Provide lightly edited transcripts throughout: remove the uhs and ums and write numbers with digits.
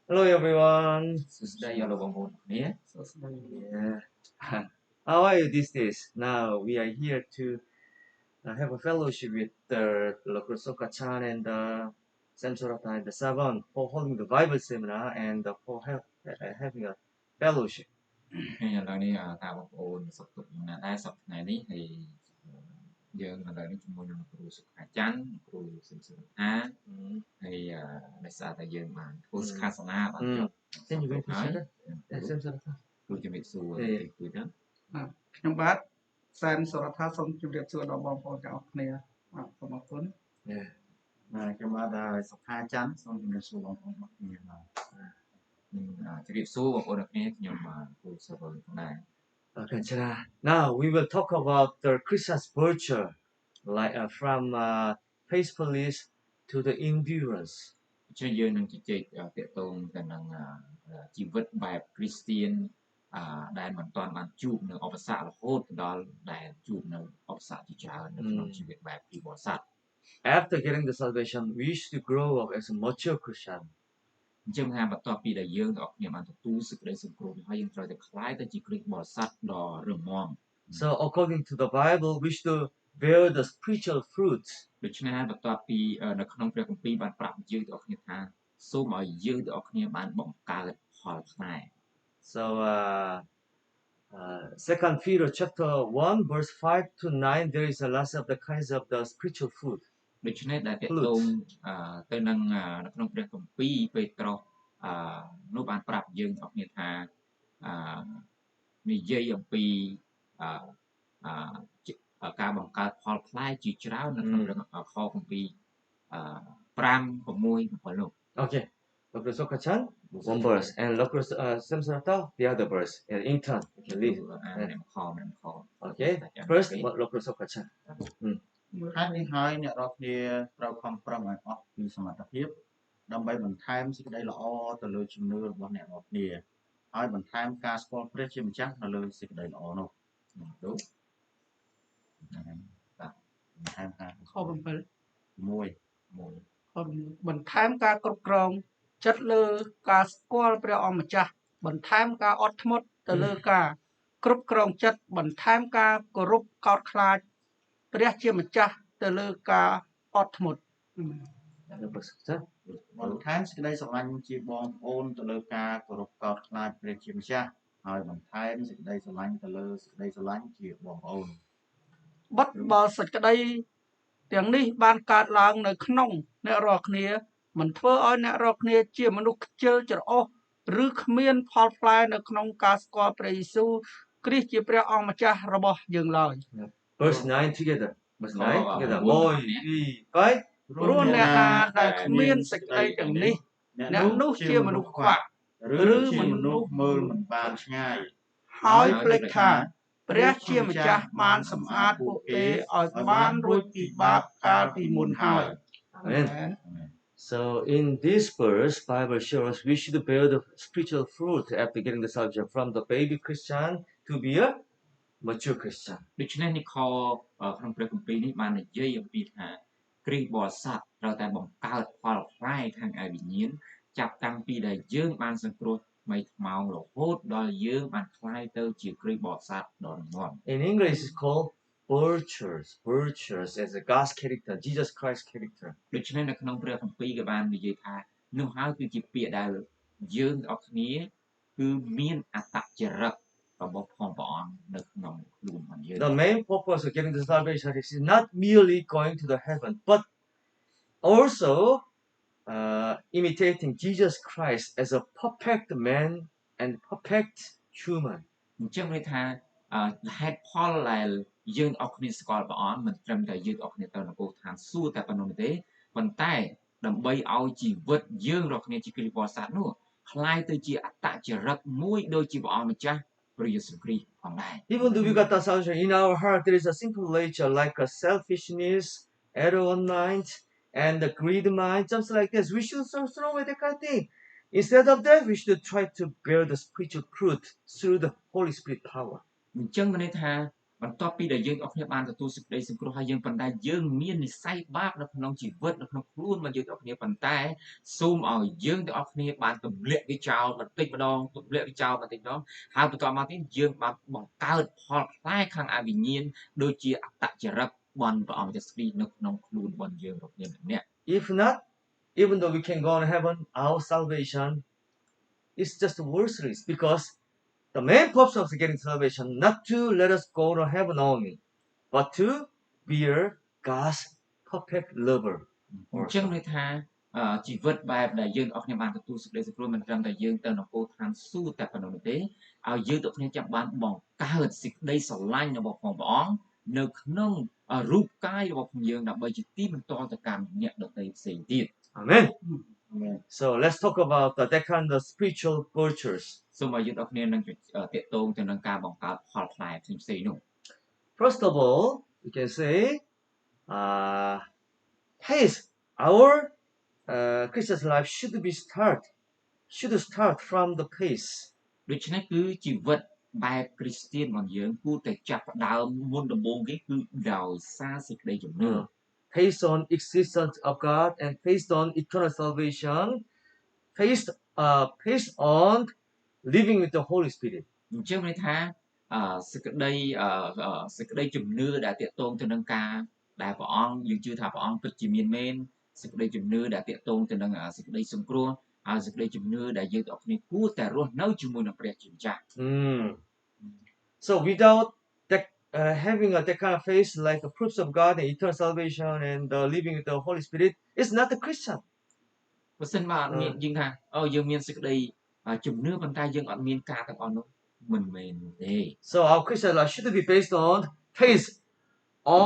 Hello everyone. Yeah. Yeah. How are you these days? Now we are here to have a fellowship with the local Sokachan and Sam Sorata and the Savon for holding the Bible seminar and for having a fellowship. ហើយឥឡូវនេះតាបងប្អូនសុខទុក្ខយ៉ាងណាដែរសប្តាហ៍នេះហើយយើងឥឡូវនេះជាមួយនឹងគ្រូសុខាច័ន្ទគ្រូសិនសិនថាហើយដោយសារតែយើងបានធ្វើសិក្ខាសាលាបានចប់ Then you going to share it? Sam Sorata. គ្រូជំរាបសួរទីគួយទៅ ខ្ញុំបាទសែនសុរថាសូមជម្រាបសួរដល់បងប្អូនទាំងអស់គ្នាបាទសូមអរគុណ Yeah. ខ្ញុំបាទសុខាច័ន្ទសូមជម្រាបសួរបងប្អូនទាំងគ្នាបាទ ជំរាបសួរបងប្អូនទាំងគ្នាខ្ញុំគ្រូសិស្សផងដែរ 괜찮아. Now we will talk about the Christian's virtue, like from faithfulness to the endurance. អញ្ចឹងយើងនឹងជជែកទាក់ទងទៅនឹងជីវិតបែបគ្រីស្ទៀនដែលមិនទាន់បានជួបនៅឧបសគ្គរហូតដល់ដែលជួបនៅឧបសគ្គជាច្រើននៅក្នុងជីវិតបែបពីបរិស័ទ After getting the salvation, we should grow up as a mature Christian. អញ្ចឹងថាបន្ទាប់ពីដែលយើងទាំងអស់គ្នាបានទទួលសេចក្តីសង្គ្រោះហើយយើងត្រូវតែក្លាយទៅជាគ្រិស្តបរិស័ទដ៏រឹងមាំ So according to the Bible, we should bear the spiritual fruits. ដូច្នេះហើយបន្ទាប់ពីនៅក្នុងព្រះគម្ពីរបានប្រាប់យើងទាំងអស់គ្នាថាសូមឲ្យយើងទាំងអស់គ្នាបានបង្កើតផលផ្នែក So 2 Peter chapter 1 verse 5 to 9, there is a list of the kinds of the spiritual fruit. ដូច្នេះដែលទាក់ទងទៅនឹងនៅក្នុងព្រះគម្ពីរពេត្រុសនោះបានប្រាប់យើងទាំងអស់គ្នាថានិយាយអំពីការបង្កើតផលផ្លែជាច្រើននៅក្នុងខគម្ពីរ5 6 7នោះ Okay. Dr. Sokachan, one verse, and Dr. Samsonata, the other verse. And in turn, you can lead. អ្នកខ Okay. First, Dr. Sokachan. ហេតុនេះហើយអ្នករាល់គ្នាត្រូវខំប្រឹងឲ្យអស់ពីសមត្ថភាពដើម្បីបន្ថែមសេចក្តីល្អទៅលើជំនឿរបស់អ្នករាល់គ្នាហើយបន្ថែមការស្គាល់ព្រះជាម្ចាស់នៅលើសេចក្តីល្អនោះដូចបន្ថែមការ ខ7 មួយ ខ6បន្ថែមការគ្រប់គ្រងចិត្តលើការស្គាល់ព្រះអង្គម្ចាស់បន្ថែមការអត់ធ្មត់ទៅលើការគ្រប់គ្រងចិត្តបន្ថែមការគោរពកោតខ្លាចព្រះជាម្ចាស់ទៅលើការអត់ធ្មត់ Dr. Sokachan. បន្ថែមសេចក្តីស្រឡាញ់ជាបងប្អូនទៅលើការគោរពកោតខ្លាចព្រះជាម្ចាស់ហើយបន្ថែមសេចក្តីស្រឡាញ់ទៅលើសេចក្តីស្រឡាញ់ជាបងប្អូន បិទបើសេចក្តីទាំងនេះបានកើតឡើងនៅក្នុងអ្នករាល់គ្នាមិនធ្វើឲ្យអ្នករាល់គ្នាជាមនុស្សខ្ជិលច្រអូសឬគ្មានផលផ្លែនៅក្នុងការស្គាល់ព្រះយេស៊ូវគ្រីស្ទជាព្រះអង្គម្ចាស់របស់យើងឡើយ Verse 9 together. Verse 9 together. Oh, Boy, 3, 5. ព្រោះអ្នកណាដែលគ្មានសេចក្តីទាំងនេះអ្នកនោះជាមនុស្សខ្វាក់ ឬជាមនុស្សមើលមិនបានឆ្ងាយ ហើយភ្លេចថាព្រះជាម្ចាស់បានសម្អាតពួកគេឲ្យបានរួចពីបាបកាលពីមុនហើយ Amen. So in this verse, Bible shows we should bear the spiritual fruit after getting the salvation from the baby Christian to be a mature Christian. ដូច្នេះនេះខក្នុងព្រះគម្ពីរនេះបាននិយាយអំពីថាគ្រីស្ទបរិស័ទត្រូវតែបង្កើតផលផ្លែខាងឯវិញ្ញាណចាប់តាំងពីដែលយើងបានសង្គ្រោះថ្មីថ្មោងរហូតដល់យើងបានក្លាយទៅជាគ្រីស្ទបរិស័ទដ៏រឹងមាំ In English, it's called virtues as a God's character, Jesus Christ character. ដូច្នេះនៅក្នុងព្រះគម្ពីរក៏បាននិយាយថានោះហើយគឺជាពាក្យដែលយើងទាំងអស់គ្នាគឺមានអត្តចរិតរបស់ផងព្រះអង្គនៅក្នុងខ្លួនរបស់យើង The main purpose of getting the salvation is not merely going to the heaven, but also imitating Jesus Christ as a perfect man and perfect human. អញ្ចឹងន័យថាហេតុផលដែលយើងអស់គ្នាស្គាល់ព្រះអង្គមិនត្រឹមតែយើងអស់គ្នាទៅនគរឋានសួគ៌តែប៉ុណ្ណោះទេប៉ុន្តែដើម្បីឲ្យជីវិតយើងរាល់គ្នាជាគ្រីស្ទបរិស័ទនោះคล้ายទៅជាអត្តចរិតមួយដូចជាព្រះអង្គម្ចាស់ព្រះយេស៊ូវគ្រីស្ទផងដែរ Even though we got the salvation in our heart, there is a simple nature like a selfishness, arrogant mind, and a greedy mind, just like this. We should throw away that kind of thing. Instead of that, we should try to bear the spiritual fruit through the Holy Spirit power. អញ្ចឹងមានន័យថា បន្ទាប់ពីដែលយើងអស់គ្នាបានទទួលសេចក្តីសង្គ្រោះហើយយើងប៉ុន្តែយើងមាននិស្ស័យបាបនៅក្នុងជីវិតនៅក្នុងខ្លួនរបស់យើងទាំងអស់គ្នាប៉ុន្តែសូមឲ្យយើងទាំងអស់គ្នាបានទម្លាក់វាចោលបន្តិចម្ដងទម្លាក់វាចោលបន្តិចម្ដងហើយបន្តមកទៀតយើងបានបង្កើតផលផ្លែខាងអវិញ្ញាណដូចជាអត្តចរិតបន់ព្រះអង្គម្ចាស់ស្រីនៅក្នុងខ្លួនរបស់យើងរបស់គ្នាម្នាក់ If not, even though we can go to heaven, our salvation is just worthless because the main purpose of getting salvation not to let us go to heaven only, but to be God's perfect lover. អញ្ចឹងន័យថាជីវិតបែបដែលយើងអស់គ្នាបានទទួលសេចក្តីសង្គ្រោះមិនត្រឹមតែយើងទៅនគរឋានសួគ៌តែប៉ុណ្ណោះទេឲ្យយើងទាំងគ្នាចាំបានបង្កើតសេចក្តីស្រឡាញ់របស់ព្រះអង្គនៅក្នុងរូបកាយរបស់យើងដើម្បីជាទីបន្ទាល់ទៅកាន់អ្នកដទៃផ្សេងទៀត Amen. Amen. So let's talk about that kind of spiritual virtues. សូមឲ្យយើងទាំងគ្នានឹងតាក់ទងទៅនឹងការបង្កើតផលផ្លែផ្សេងៗនោះ First of all, we can say, pace. Our Christian's life should start from the pace. ដូច្នេះគឺជីវិតបែបគ្រីស្ទានរបស់យើងគួរតែចាប់ផ្ដើមមុនដំបូងគេគឺដោយសារសេចក្តីជំនឿ Based on existence of God and based on eternal salvation, based on living with the Holy Spirit. អញ្ចឹងន័យថាសេចក្តីជំនឿដែលតាក់ទងទៅនឹងការដែលព្រះអង្គយើងជឿថាព្រះអង្គពិតជាមានមែនសេចក្តីជំនឿដែលតាក់ទងទៅនឹងសេចក្តីសង្គ្រោះហើយសេចក្តីជំនឿដែលយើងទាំងអស់គ្នាគួរតែរស់នៅជាមួយនឹងព្រះជាម្ចាស់ So without that, having that kind of faith, like the proofs of God and eternal salvation and living with the Holy Spirit, is not a Christian. បើសិនមកអត់មានយើងថាយើងមានសេចក្តីជំនឿប៉ុន្តែយើងអត់មានការទាំងអស់នោះមិនមែនទេ So our Christian life should be based on faith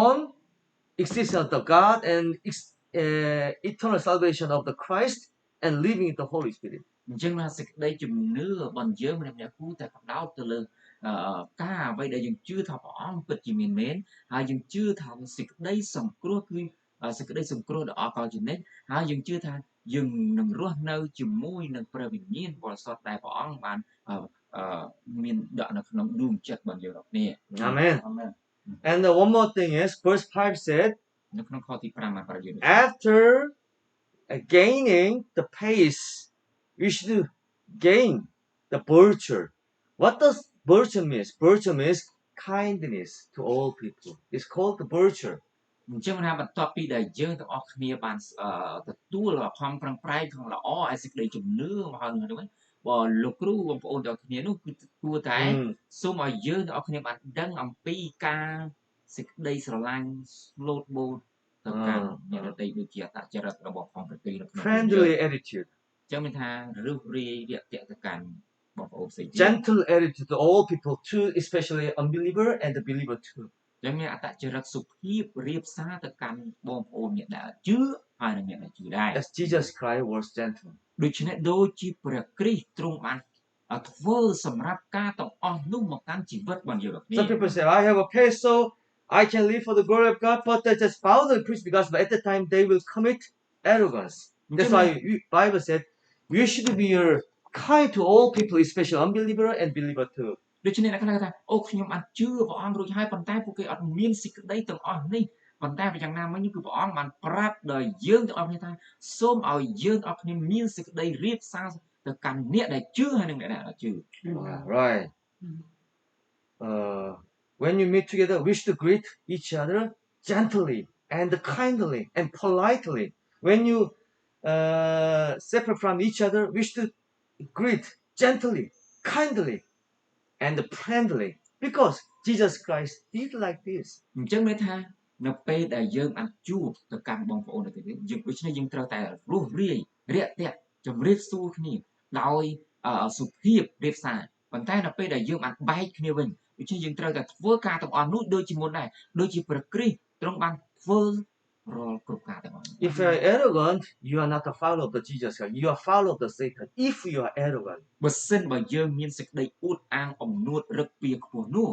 on existence of God and eternal salvation of the Christ and living with the Holy Spirit. អញ្ចឹងថាសេចក្តីជំនឿរបស់យើងម្នាក់ៗគួរតែផ្ដោតទៅលើការអ្វីដែលយើងជឿថាព្រះអង្គពិតជាមានមែនហើយយើងជឿថាសេចក្តីសង្គ្រោះគឺសេចក្តីសង្គ្រោះដ៏អស្ចារ្យជានិច្ចហើយយើងជឿថាយើងនឹងរស់នៅជាមួយនឹងព្រះវិញ្ញាណបរិសុទ្ធដែលព្រះអង្គបានមានដាក់នៅក្នុងដួងចិត្តរបស់យើងរាល់គ្នា Amen. Amen. And one more thing is, verse 5 said, នៅក្នុងខទី5បានប្រាប់យើង after gaining the pace, we should gain the virtue. What does virtue mean? Virtue means kindness to all people. It's called the virtue. អញ្ចឹងថាបន្ទាប់ពីដែលយើងទាំងអស់គ្នាបានទទួលខំប្រឹងប្រែងក្នុងល្អឲ្យសេចក្តីជំនឿមកហើយនោះវិញបើលោកគ្រូបងប្អូនទាំងអស់គ្នានោះគឺគួរតែសូមឲ្យយើងទាំងអស់គ្នាបានដឹងអំពីការសេចក្តីស្រឡាញ់ស្លូតបូតទៅកាន់អ្នកដទៃដូចជាអត្តចរិតរបស់ផងប្រទីនៅក្នុង Friendly attitude. អញ្ចឹងមានថារុះរាយរាក់ទាក់ទៅកាន់បងប្អូនផ្សេងទៀត Gentle attitude to all people too, especially unbeliever and the believer too. អញ្ចឹងមានអត្តចរិតសុភាពរៀបសារទៅកាន់បងប្អូនអ្នកដែលជឿហើយនិងអ្នកដែលជឿដែរ As Jesus Christ was gentle. ដូច្នេះដូចជាព្រះគ្រីស្ទទ្រង់បានធ្វើសម្រាប់ការទាំងអស់នោះមកកាន់ជីវិតរបស់យើងគ្នា Some people say, I have a pace so I can live for the glory of God, but they just follow the priest because at the time they will commit arrogance. That's why the Bible said we should be kind to all people, especially unbeliever and believer too. ដូច្នេះអ្នកខ្លះថាអូខ្ញុំបានជឿព្រះអង្គរួចហើយប៉ុន្តែពួកគេអត់មានសេចក្តីទាំងអស់នេះប៉ុន្តែយ៉ាងណាមិញគឺព្រះអង្គបានប្រាប់ដល់យើងទាំងអស់គ្នាថាសូមឲ្យយើងអស់គ្នាមានសេចក្តីរៀបសារទៅកាន់អ្នកដែលជឿហើយនិងអ្នកដែលអត់ជឿ Right. When you meet together, we should greet each other gently and kindly and politely. When you separate from each other, we should greet gently, kindly, and friendly. Because Jesus Christ did like this. អញ្ចឹងមានថានៅពេលដែលយើងអាចជួបទៅកាន់បងប្អូនទៅទៀតយើងដូច្នេះយើងត្រូវតែរស់រាយរាក់ទាក់ជម្រាបសួរគ្នាដោយសុភាពរៀបសារប៉ុន្តែនៅពេលដែលយើងអាចបែកគ្នាវិញដូច្នេះយើងត្រូវតែធ្វើការទាំងអស់នោះដូចជាមុនដែរដូចជាព្រះគ្រីស្ទទ្រង់បានធ្វើរាល់គ្រប់ការទាំងអស់ If you are arrogant, you are not a follower of the Jesus Christ. You are a follower of the Satan. If you are arrogant. បើសិនបើយើងមានសេចក្តីអួតអាងអំនួតរឹកពីខ្ពស់នោះ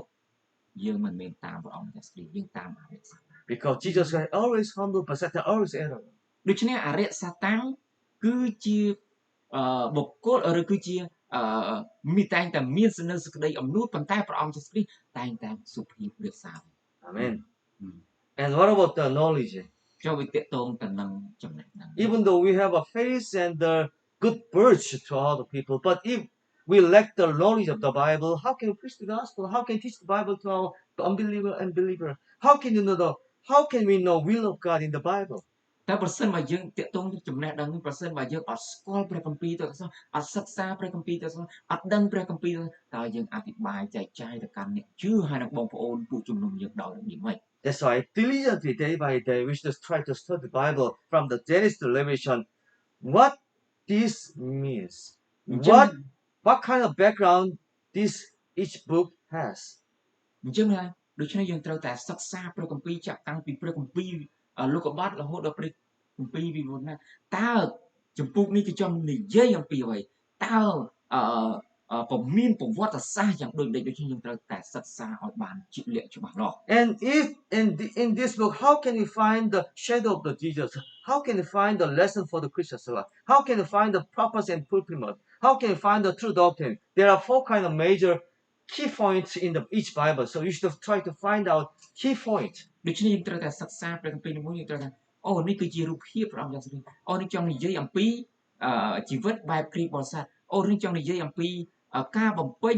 យើងមិនមែនតាមព្រះអង្គតែស្រីយើងតាមអរិយសាតាំង Because Jesus Christ always humble, but Satan always arrogant. ដូច្នេះអរិយសាតាំងគឺជាបុគ្គលឬគឺជា มีតែងតែមាននៅសេចក្តីអំនួតប៉ុន្តែព្រះអង្គជាគ្រីស្ទតែងតែសុភាពរាបសារ Amen. And what about the knowledge? ចូលវាតាក់ទងទៅនឹងចំណេះដឹង Even though we have a faith and the good words to other people, but if we lack the knowledge of the Bible, how can we preach the gospel? How can we teach the Bible to our unbeliever and believer? How can we know will of God in the Bible? តែប្រសិនបើយើងតាក់ទងនឹងចំណេះដឹងនេះប្រសិនបើយើងអត់ស្គាល់ព្រះគម្ពីរទៅសោះអត់សិក្សាព្រះគម្ពីរទៅសោះអត់ដឹងព្រះគម្ពីរតើយើងអធិប្បាយចែកចាយទៅកាន់អ្នកជឿហើយនឹងបងប្អូនពួកជំនុំយើងដោយរបៀបម៉េច That's why diligently, day by day, we should try to study the Bible from the Genesis to Revelation. What this means, what kind of background each book has. អញ្ចឹងណាដូច្នេះយើងត្រូវតែសិក្សាព្រះគម្ពីរចាប់តាំងពីព្រះគម្ពីរលោកុបាតរហូតដល់ព្រះគម្ពីរវិវរណៈតើចម្ពោះនេះគឺចង់និយាយអំពីអ្វីតើពមានប្រវត្តិសាស្ត្រយ៉ាងដូចនេះយើងត្រូវតែសិក្សាឲ្យបានជាក់លាក់ច្បាស់លាស់ And if in this book, how can we find the shadow of the Jesus? How can we find the lesson for the Christian soul? How can we find the purpose and fulfillment? How can we find the true doctrine? There are 4 kind of major key points in each Bible, so you should try to find out key point. ដូច្នេះយើងត្រូវតែសិក្សាព្រះគម្ពីរនេះមួយយើងត្រូវថាអូនេះគឺជារូបភាពព្រះអង្គយ៉ាងស្រីអូនេះចង់និយាយអំពីជីវិតបែបគ្រីស្ទបរិស័ទអូនេះចង់និយាយអំពីការបំពេញ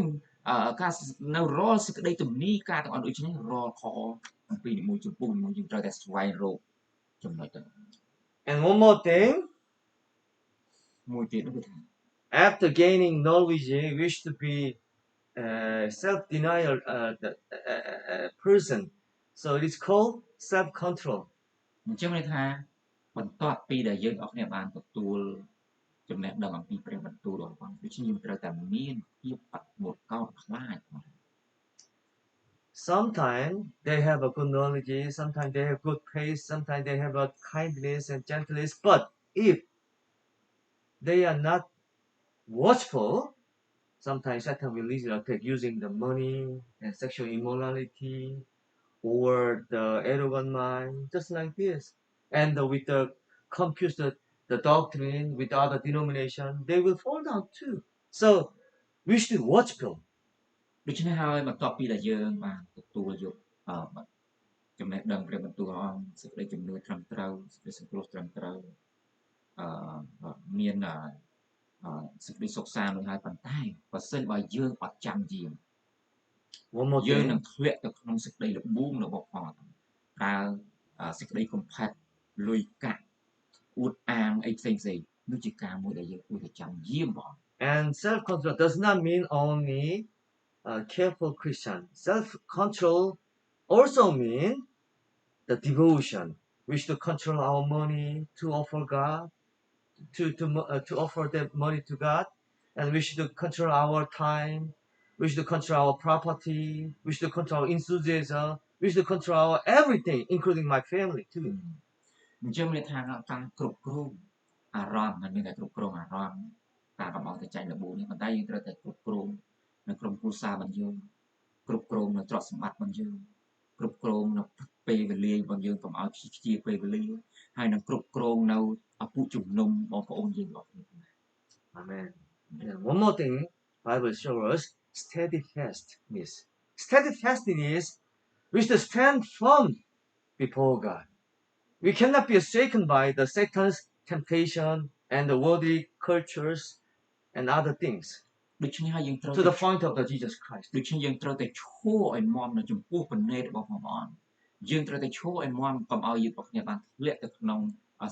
ការនៅរាល់សេចក្តីទំនីការទាំងអស់ដូចនេះរាល់ខអំពីនីមួយចំពោះមួយយើងត្រូវតែស្វែងរកចំណុចទៅ And one more thing, មួយទៀតនោះគឺថា after gaining knowledge, we should be self-denial person. So it is called self-control. អញ្ចឹងមានថាបន្ទាប់ពីដែលយើងអស់គ្នាបានទទួលចំណេះដឹងអំពីព្រះបន្ទូលរបស់ព្រះដូច្នេះយើងត្រូវតែមានភាពអត់មុតកោតខ្លាច Sometimes they have a good knowledge, sometimes they have good faith, sometimes they have a kindness and gentleness. But if they are not watchful, sometimes Satan will lead you attack using the money and sexual immorality or the arrogant mind, just like this. And with the confuse the doctrine with other denomination, they will fall down too. So we should be watchful. ដូច្នេះហើយបន្ទាប់ពីដែលយើងបានទទួលយកចំណេះដឹងព្រះបន្ទូលរបស់អង្គសេចក្តីជំនឿត្រឹមត្រូវសេចក្តីសង្គ្រោះត្រឹមត្រូវមានសេចក្តីសុខសាន្តនោះហើយប៉ុន្តែបើសិនបើយើងអត់ចាំយាម One more យើង thing. នឹងធ្លាក់ទៅក្នុងសេចក្តីល្បួងរបស់ផងប្រើសេចក្តីកំផាត់លុយកាក់អួតអាងអីផ្សេងនោះជាការមួយដែលយើងគួរតែចាំយាមបង And self-control does not mean only careful Christian. Self-control also means the devotion. We should control our money to offer God, to offer the money to God, and we should control our time. We should control our property. We should control our enthusiasm. We should control our everything, including my family too. អញ្ចឹងមានថាការគ្រប់គ្រងអារម្មណ៍មិនមានតែគ្រប់គ្រងអារម្មណ៍ការកំងទៅចាញ់លបួងនេះប៉ុន្តែយើងត្រូវតែគ្រប់គ្រងនៅក្រុមគ្រួសាររបស់យើងគ្រប់គ្រងនៅទ្រព្យសម្បត្តិរបស់យើងគ្រប់គ្រងនៅពេលវេលារបស់យើងកុំឲ្យខ្ជិលពេលវេលាហើយនឹងគ្រប់គ្រងនៅអពុជំនុំបងប្អូនយើងរបស់គ្នា Amen. And one more thing, Bible shows us steadfastness. Steadfastness is to stand firm before God. We cannot be shaken by the Satan's temptation and the worldly cultures and other things ដូច្នេះហើយយើងត្រូវ to the point of the Jesus Christ. ដូច្នេះយើងត្រូវតែឈរឲ្យមាំនៅចំពោះព្រះនេតរបស់ព្រះអង្គយើងត្រូវតែឈរឲ្យមាំកុំឲ្យយើងរបស់គ្នាបានធ្លាក់ទៅក្នុង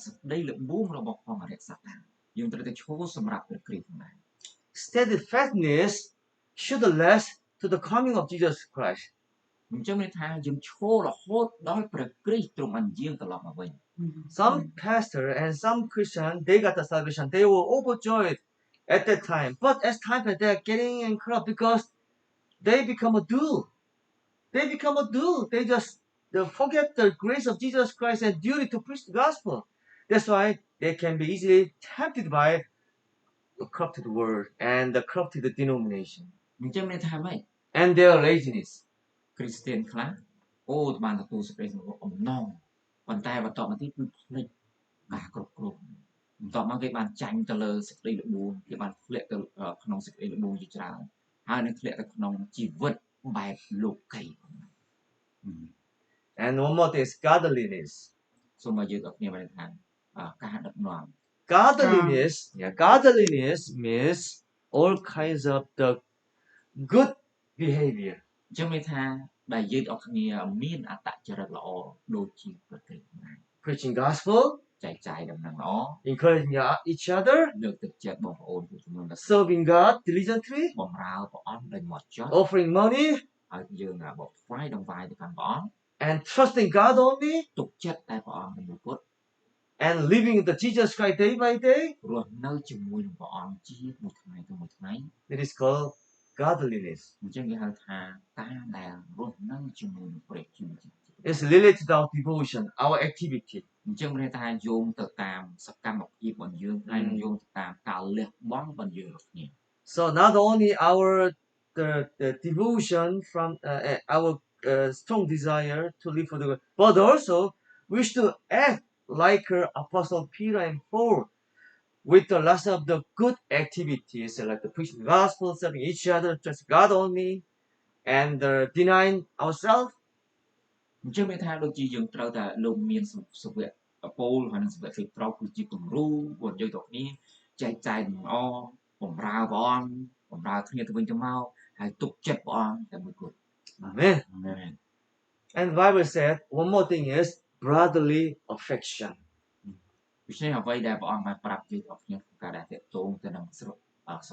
សេចក្តីល្បួងរបស់ផងអរិយសត្វយើងត្រូវតែឈរសម្រាប់ព្រះគ្រីស្ទដែរ Steadfastness should last to the coming of Jesus Christ. អញ្ចឹងមានថាយើងឈររហូតដល់ព្រះគ្រីស្ទទ្រង់បានយាងត្រឡប់មកវិញ Some pastor and some Christian, they got the salvation. They were overjoyed at that time. But as time passed, they are getting corrupt because they become a dull. They become a dull. They forget the grace of Jesus Christ and duty to preach the gospel. That's why they can be easily tempted by the corrupted word and the corrupted denomination អញ្ចឹងមានថាម៉េច and their laziness. គ្រីស្ទានខ្លះបានទទួលសេចក្តីសង្គ្រោះអំណងប៉ុន្តែបន្តមកទៀតគឺភ្លេចការគ្រប់គ្រង ต่อมาគេបានចាញ់ទៅលើសេចក្តីល្បួងគេបានធ្លាក់ទៅក្នុងសេចក្តីល្បួងជាច្រើនហើយនឹងធ្លាក់ទៅក្នុងជីវិតបែបលោកី And one more thing is godliness. សូមឲ្យយើងទាំងគ្នាបានថាការដឹកនាំ Godliness means all kinds of the good behavior. អញ្ចឹងមានថាដែលយើងទាំងគ្នាមានអត្តចរិតល្អដូចជាប្រតិបត្តិ Preaching gospel, ចែកចាយដំណឹងល្អ encouraging each other, លើកទឹកចិត្តបងប្អូនមួយចំនួនដែល serving God diligently, បម្រើព្រះអង្គដោយហ្មត់ចត់ offering money, ហើយយើងបកស្វែងដង្វាយទៅកាន់ព្រះអង្គ and trusting God only, ទុកចិត្តតែព្រះអង្គមួយពុទ្ធ and living the Jesus Christ day by day. រស់នៅជាមួយនឹងព្រះអង្គជាមួយថ្ងៃទៅមួយថ្ងៃ It is called godliness. អញ្ចឹងគេហៅថាការដែលរស់នៅជាមួយនឹងព្រះជាម្ចាស់ It's related to our devotion, our activity. អញ្ចឹងមានថាយោងទៅតាមសកម្មភាពរបស់យើងហើយនឹងយោងទៅតាមការលះបង់របស់យើងរបស់គ្នា So not only the devotion from our strong desire to live for the God, but also we should act like Apostle Peter and Paul with the lots of the good activities like the preaching the gospel, serving each other, trust God only, and denying ourselves. អញ្ចឹងមានថាដូចជាយើងត្រូវតែលោកមានសវៈពូលហើយនឹងសវៈពេត្រុសគឺជាគំរូរបស់យើងទាំងគ្នាចែកចាយល្អបម្រើព្រះអង្គបម្រើគ្នាទៅវិញទៅមកហើយទុកចិត្តព្រះអង្គតែមួយគត់ Amen. Amen. And the Bible said one more thing is brotherly affection. ដូច្នេះអ្វីដែលព្រះអង្គបានប្រាប់យើងទាំងគ្នាក្នុងការដែលតាក់ទងទៅនឹងស្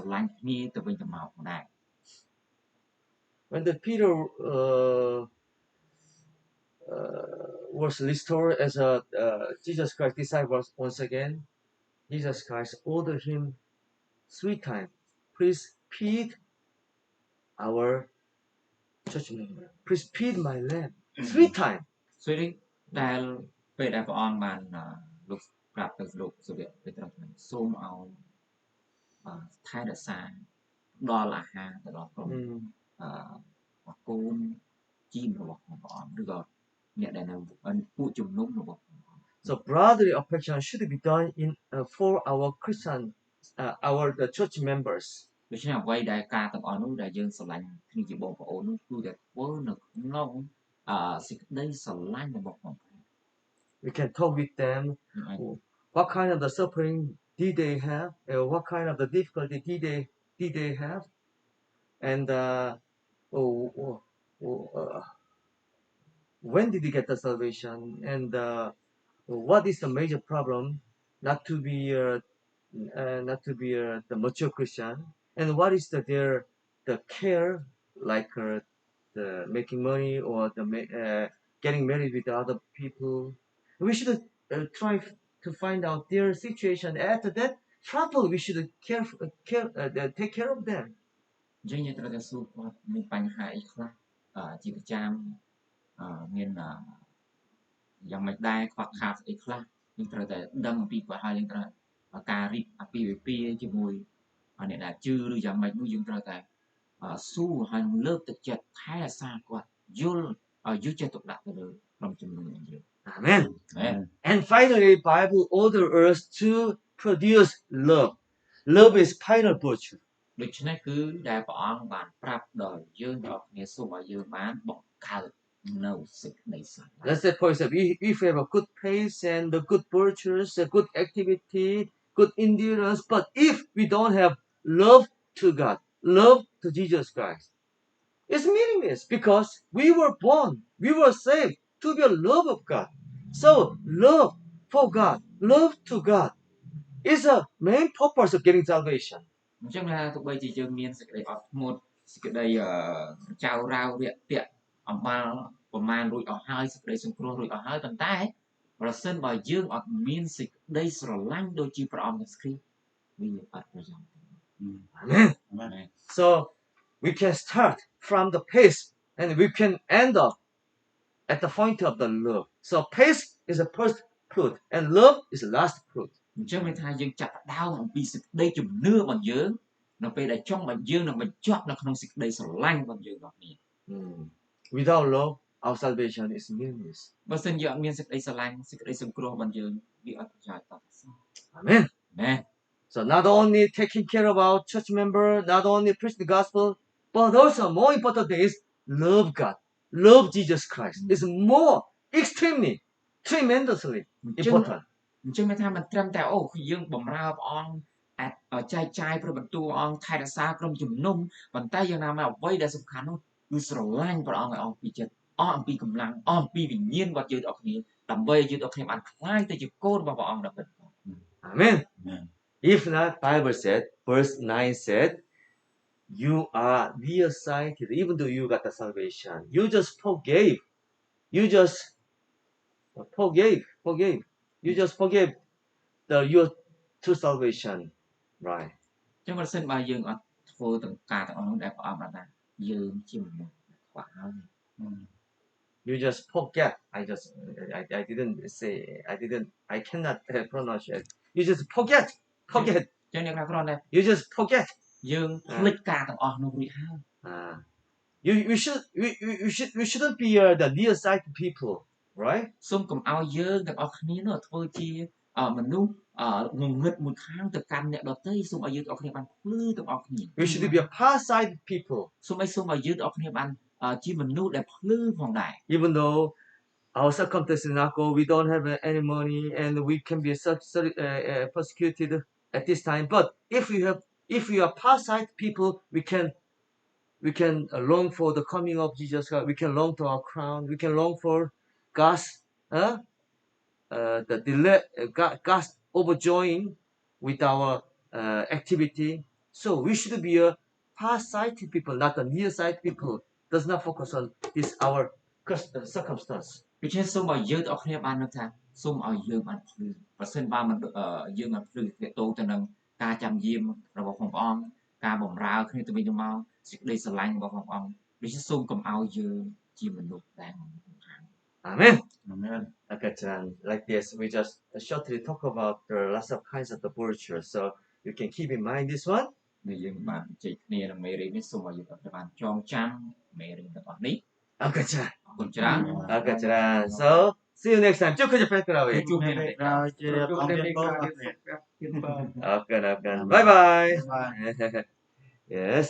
រឡាញ់គ្នាទៅវិញទៅមកដែរ When the Peter was restored as a Jesus Christ disciple once again, Jesus Christ ordered him 3 times, please feed our church member. Please feed my lamb. 3 times. 所以ដែលពេលដែលព្រះអង្គបានលោកប្រាប់ទៅលោកសវៈពេត្រុសថាសូមឲ្យថែរក្សាដល់អាហារទៅដល់ក្រុមកូនជីមរបស់ព្រះអង្គឬក៏អ្នកដែលនៅពួកជំនុំរបស់ព្រះអង្គ So brotherly affection should be done in for our Christian, the church members. ដូច្នេះអ្វីដែលការទាំងអស់នោះដែលយើងស្រឡាញ់គ្នាជាបងប្អូននោះគឺតែធ្វើនៅក្នុងសេចក្តីស្រឡាញ់របស់ព្រះអង្គ We can talk with them. What kind of the suffering did they have? What kind of the difficulty did they have? And when did they get the salvation? And what is the major problem not to be the mature Christian? And what is the care like the making money or the getting married with other people? We should try to find out their situation. After that trouble, we should take care of them. អញ្ចឹងយើងត្រូវតែសួរគាត់មានបញ្ហាអីខ្លះជាប្រចាំមានយ៉ាងម៉េចដែរខ្វះខាតអីខ្លះយើងត្រូវតែដឹងអំពីគាត់ហើយយើងត្រូវការរៀបអាពាហ៍ពិពាហ៍ជាមួយអ្នកដែលជឿឬយ៉ាងម៉េចនោះយើងត្រូវតែសួរហើយលើកទឹកចិត្តថែរក្សាគាត់យល់ឲ្យយកចិត្តទុកដាក់ទៅលើក្រុមជំនុំរបស់យើង Amen. Amen. And finally, Bible order us to produce love. Love is final virtue. ដូច្នេះគឺដែលព្រះអង្គបានប្រាប់ដល់យើងទាំងអស់គ្នាសូមឲ្យយើងបានបង្កើតនៅសេចក្តីស្រឡាញ់ Let's say, for example, if we have a good pace and the good virtues, a good activity, good endurance, but if we don't have love to God, love to Jesus Christ, it's meaningless because we were born, we were saved to be a love of God. So love for God, love to God is a main purpose of getting salvation. អញ្ចឹងថាទោះបីជាយើងមានសេចក្តីអត់ធ្មត់សេចក្តីចៅរៅរាក់ទាក់អំបាលប្រមាណរួចអស់ហើយសេចក្តីសង្គ្រោះរួចអស់ហើយប៉ុន្តែប្រសិនបើយើងអត់មានសេចក្តីស្រឡាញ់ដូចជាព្រះអង្គគ្រីស្ទវាអត់ប្រយោជន៍ Amen. So we can start from the pace and we can end up at the point of the love. So pace is the first fruit and love is the last fruit. អញ្ចឹងមានថាយើងចាប់ផ្ដើមអំពីសេចក្តីជំនឿរបស់យើងនៅពេលដែលចង់ឲ្យយើងនឹងបញ្ចប់នៅក្នុងសេចក្តីស្រឡាញ់របស់យើងរបស់គ្នា Without love, our salvation is meaningless. បើសិនយើងអត់មានសេចក្តីស្រឡាញ់សេចក្តីសង្គ្រោះរបស់យើងវាអត់ប្រយោជន៍តោះ Amen. nè So not only taking care of our church member, not only preach the gospel, but also more important thing is love God, love Jesus Christ. It's more extremely, tremendously important. អញ្ចឹងមានថាមិនត្រឹមតែអូយើងបំរើព្រះអង្គអាចចែកចាយព្រះបន្ទូលអង្គថែរក្សាក្រុមជំនុំប៉ុន្តែយ៉ាងណាមកអ្វីដែលសំខាន់នោះគឺស្រឡាញ់ព្រះអង្គឲ្យអស់ពីចិត្តអស់អំពីកម្លាំងអស់អំពីវិញ្ញាណរបស់យើងទាំងអស់គ្នាដើម្បីឲ្យយើងទាំងអស់គ្នាបានខ្លាយទៅជាកូនរបស់ព្រះអង្គដល់ពិត Amen. Amen. If not, Bible said, verse 9 said, you are nearsighted, even though you got the salvation. You just forgave. You just forgave. You just forgave your true salvation. Right. អញ្ចឹងបើសិនបើយើងអត់ធ្វើទាំងការទាំងអស់នោះដែលព្រះអង្គបានថាយើងជាមនុស្សខ្វះហើយ You just forget. I didn't say. I cannot pronounce it. You just forget. អញ្ចឹងអ្នកខ្លះគ្រាន់តែ You just forget. យើងភ្លេចការទាំងអស់នោះរួចហើយ We shouldn't be the nearsighted people, right? សូមកុំឲ្យយើងទាំងអស់គ្នានោះធ្វើជាមនុស្សងងឹតមួយខាងទៅកាន់អ្នកដទៃសូមឲ្យយើងទាំងអស់គ្នាបានភ្លឺទាំងអស់គ្នា We should be a far-sightedយើង យើងទាំងអស់គ្នាបានជាមនុស្សដែលភ្លឺផងដែរ Even though our circumstances not go, we don't have any money, and we can be persecuted at this time. But if we are far-sighted people, we can long for the coming of Jesus Christ. We can long to our crown. We can long for God's the delay, God's overjoying with our activity. So we should be a far-sighted people, not a near-sighted people. Does not focus on our circumstance. ដូច្នេះសូមឲ្យយើងទាំងអស់គ្នាបាននឹកថាសូមឲ្យយើងបានភ្លឺបើសិនបើមិនយើងបានភ្លឺទាក់ទងទៅនឹងការចាំយាមរបស់ព្រះអង្គការបម្រើគ្នាទៅវិញទៅមកសេចក្តីស្រឡាញ់របស់ព្រះអង្គដូច្នេះសូមកុំឲ្យយើងជាមនុស្សដែល Amen. Amen. Okay, like this, we just shortly talk about the lots of kinds of the virtues. So you can keep in mind this one. ដែលយើងបានជជែកគ្នានឹងមេរៀននេះសូមឲ្យយើងបានចងចាំមេរៀនទាំងអស់នេះ Okay, អរគុណច្រើន Okay, so see you next time. Chúc cho phép cáiជួបគ្នា Rồi, chia đẹp ông Chúng biết ta tốt. đi Okay, bye bye. Bye. Yes.